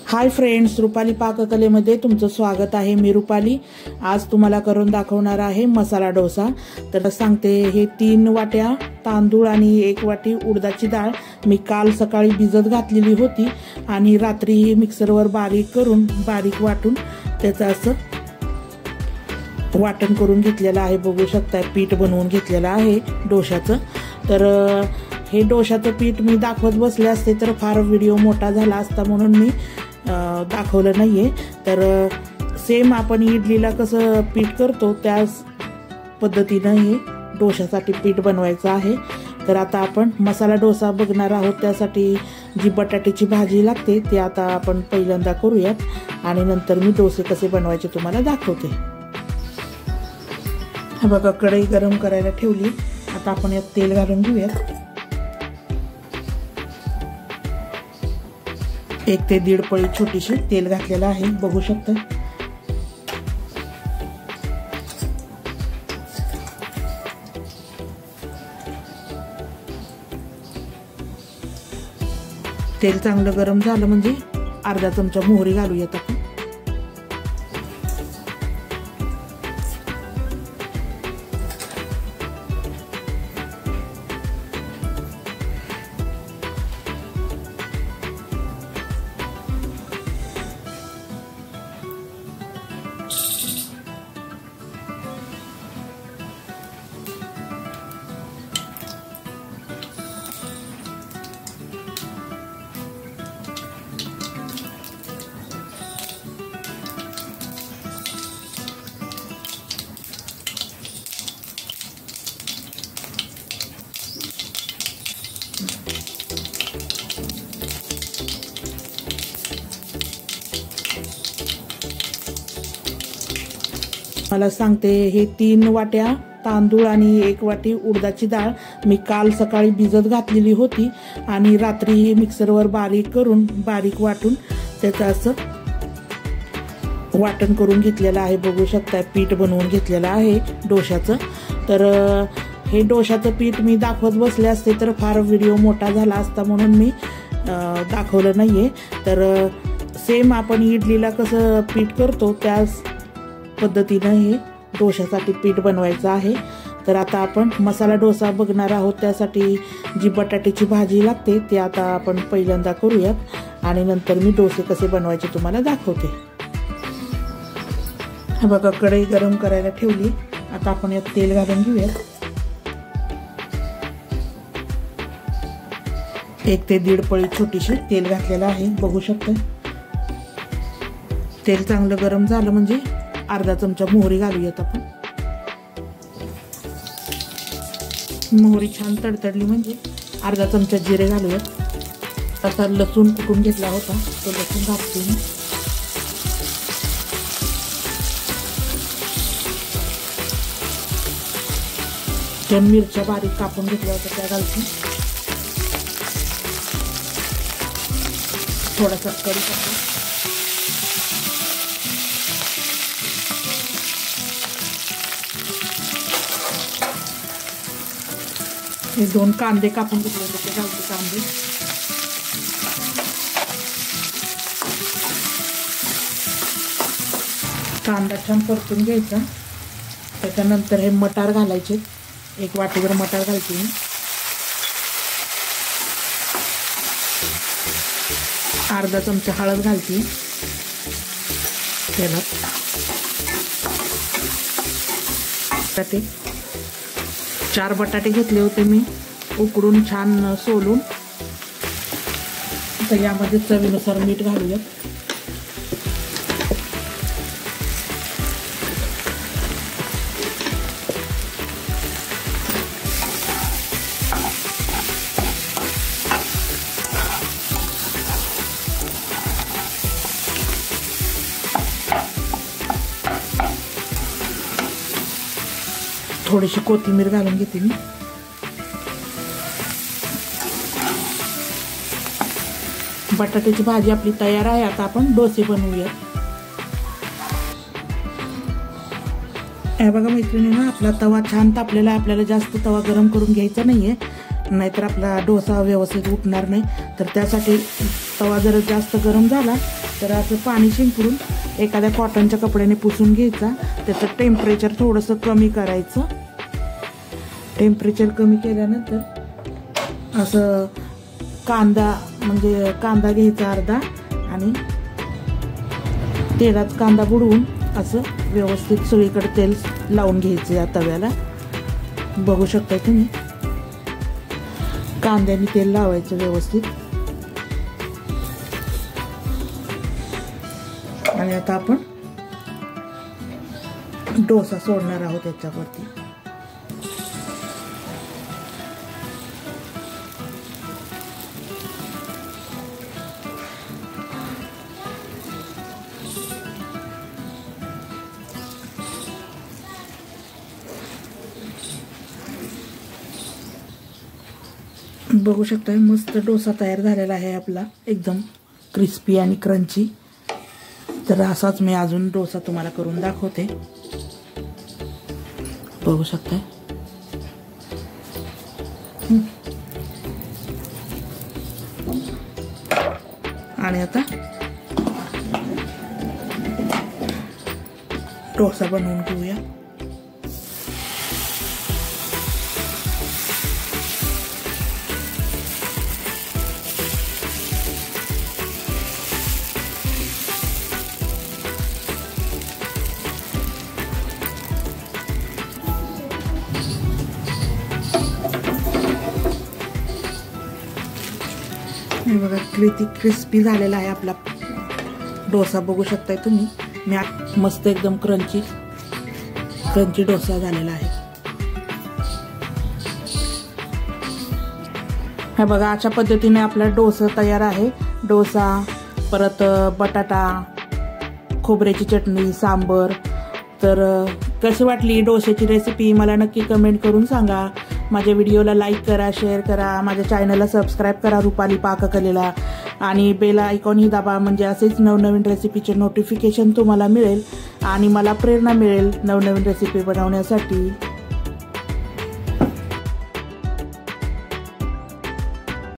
Hi friends, Rupali पाककलेमध्ये तुमचं स्वागत आहे। मी रुपाली आज तुम्हाला करून दाखवणार आहे मसाला डोसा। तर सांगते, हे 3 वाट्या तांदूळ आणि 1 वाटी उडदाची डाळ मी काल सकाळी भिजत घातलेली होती आणि रात्री मिक्सरवर बारीक वाटून त्याचं असं वाटण करून घेतलेलं आहे। बघू शकता, पीठ बनवून घेतलेलं आहे डोशाचं। तर हे डोशाचं पीठ मी दाखवत बसले असते तर फार व्हिडिओ मोठा झाला असता, म्हणून मी दाखवलं नाहीये। तर सेम आपण इडलीला कसं पीठ करतो त्याच पद्धतीनं हे डोशासाठी पीठ बनवायचं आहे। तर आता आपण मसाला डोसा बघणार आहोत। त्यासाठी जी बटाट्याची भाजी लागते ती आता आपण पहिल्यांदा करूयात आणि नंतर मी डोसे कसे बनवायचे तुम्हाला दाखवते। हे बघा, कढई गरम करायला ठेवली। आता आपण यात तेल घालून घेऊयात। 1 ते 1.5 पळी छोटीशी तेल घातलेलं आहे, बघू शकता। तेल चांगलं गरम झालं म्हणजे अर्धा चमचा मोहरी घालूयात आपण। मला सांगते, हे 3 वाट्या तांदूळ आणि 1 वाटी उडदाची डाळ मी काल सकाळी भिजत घातलेली होती आणि रात्री मिक्सरवर बारीक वाटून त्याचं असं वाटण करून घेतलेलं आहे। बघू शकता, पीठ बनवून घेतलेलं आहे डोशाचं। तर हे डोशाचं पीठ मी दाखवत बसले असते तर फार व्हिडिओ मोठा झाला असता, म्हणून मी दाखवलं नाहीये। तर सेम आपण इडलीला कसं पीठ करतो त्याच पद्धतीनं हे डोशासाठी पीठ बनवायचं आहे। तर आता आपण मसाला डोसा बघणार आहोत। त्यासाठी जी बटाट्याची भाजी लागते ती आता आपण पहिल्यांदा करूयात आणि नंतर मी डोसे कसे बनवायचे तुम्हाला दाखवते। हे बघा, कढई गरम करायला ठेवली। आता आपण यात तेल घालून घेऊयात। 1 ते 1.5 पळी छोटीशी तेल घातलेलं आहे, बघू शकता। तेल चांगलं गरम झालं म्हणजे अर्धा चमचा मोहरी घालूयात आपण। मोहरी छान तडतडली म्हणजे अर्धा चमचा जिरे घालूयात। आता लसूण कुटून घेतला होता तो लसूण घालते मी। दोन मिरच्या बारीक कापून घेतल्या होत्या त्या घालते। थोडासा कढीपत्ता, हे 2 कांदे कापून घेतले होते ते घालते। कांदा छान परतून घ्यायचा। त्याच्यानंतर हे मटार घालायचे। 1 वाटीभर मटार घालते मी। अर्धा चमचा हळद घालते त्याला। बटाटे 4 बटाटे घेतले होते मी उकडून छान सोलून। तर यामध्ये चवीनुसार मीठ घालूया। थोडीशी कोथिंबीर घालून घेते मी। बटाट्याची भाजी आपली तयार आहे। आता आपण डोसे बनवूया। हे बघा मैत्रिणींनो, आपला तवा छान तापलेला आहे। आपल्याला जास्त तवा गरम करून घ्यायचा नाहीये। नाहीतर आपला डोसा व्यवस्थित उठणार नाही. तर त्यासाठी तवा जर जास्त गरम झाला तर असं पाणी शिंपडून एखाद्या कॉटनच्या कपड्याने पुसून घ्यायचा. त्याचं टेम्परेचर थोडंसं कमी करायचं. टेम्परेचर कमी केल्यानंतर असं कांदा म्हणजे कांदा घ्यायचा अर्धा आणि तेलात कांदा बुडवून असं व्यवस्थित सगळीकडे तेल लावून घ्यायचं या तव्याला. बघू शकता तुम्ही कांद्याने तेल लावायचं व्यवस्थित. आणि आता आपण डोसा सोडणार आहोत त्याच्यावरती. बघू शकता मस्त डोसा तयार झालेला आहे आपला, एकदम क्रिस्पी आणि क्रंची. तर असाच मी अजून डोसा तुम्हाला करून दाखवते. बघू शकता. आणि आता डोसा बनवून घेऊया. हे बघा किती क्रिस्पी झालेला आहे आपला डोसा. बघू शकताय तुम्ही. मी मस्त एकदम क्रंची डोसा झालेला आहे. हे बघा अशा पद्धतीने आपला डोसा तयार आहे. डोसा परत बटाटा, खोबऱ्याची चटणी, सांबर. तर कशी वाटली डोश्याची रेसिपी मला नक्की कमेंट करून सांगा. माझ्या व्हिडिओला लाईक करा, शेअर करा, माझ्या चॅनलला सबस्क्राईब करा रुपाली पाककलेला. आणि बेल आयकॉन ही दाबा म्हणजे असेच नवनवीन रेसिपीचे नोटिफिकेशन तुम्हाला मिळेल आणि मला प्रेरणा मिळेल नवनवीन रेसिपी बनवण्यासाठी.